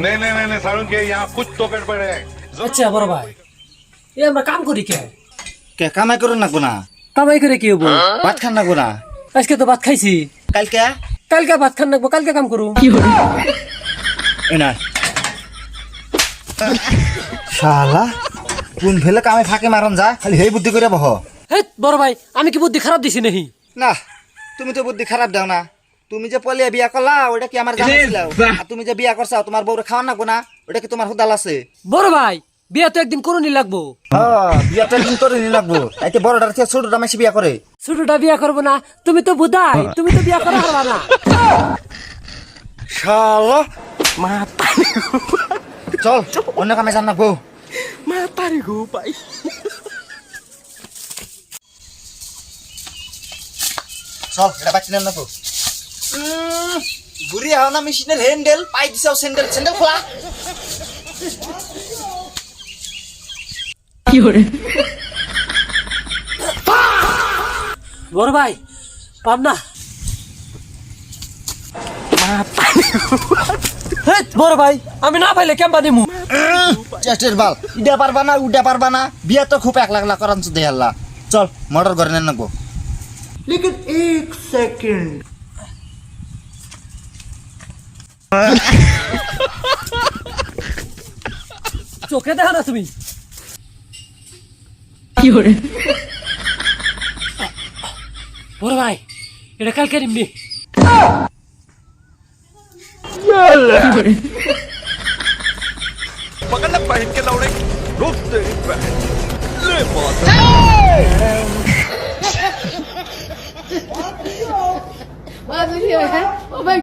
नहीं नहीं नहीं नहीं सारुण के यहाँ कुछ तो गड़बड़ है। আচ্ছা বড় ভাই এ আমরা কাম করি কে কে কামাই করুন নাকবো না, কামাই করে কি হবো? ভাত খান নাকবো না, আজকে তো ভাত খাইছি, কালকে কালকে ভাত খান নাকবো, কালকে কাম করু। এনা শালা কোন ফেলে কামে ফাঁকে মারন যা, খালি হেই বুদ্ধি করে বহ। হে বড় ভাই আমি কি বুদ্ধি খারাপ দিছি নাহি? না তুমি তো বুদ্ধি খারাপ দাও না, তুমি যে পলিয়া বিয়া করলা ওটা কি আমার জানা ছিল? আর তুমি যে বিয়া করছাও তোমার বউরে খাওয়া নাকবো না, ওটা কি তোমার হুদাল আছে? বড় ভাই বিয়া তো একদিন করুনি লাগবো। হ্যাঁ বিয়া তো একদিন করে নি লাগবো, এতে বড়টার চেয়ে ছোটটা মেশি বিয়া করে। ছোটটা বিয়া করবো না, তুমি তো বুধাই, তুমি তো বিয়া করা পারবা না। শালা চল অন্য কামে যান নাকবো। মাতারি গো ভাই। চল এটা বাচ্চা নেন নাকবো। ঘুরি আও না মেশিনের হ্যান্ডেল, পাই দিছাও স্যান্ডেল, স্যান্ডেল খোলা। বড় ভাই পাম না। হে বড় ভাই আমি না পাইলে কেমবা দিমু? চেষ্টের বাল ইডা পারবা না উডা পারবা না, বিয়া তো খুব এক লাখ লাখ করান চুদে আল্লাহ। চল মোটর করে নেন নাকবো। लेकिन एक सेकंड চোখে দেখা না তুমি? বড় ভাই এটা কালকে নিমনি। पकड़ना पहन के लौड़े रुक तेरी बहन ले मौत। What did you have? Oh my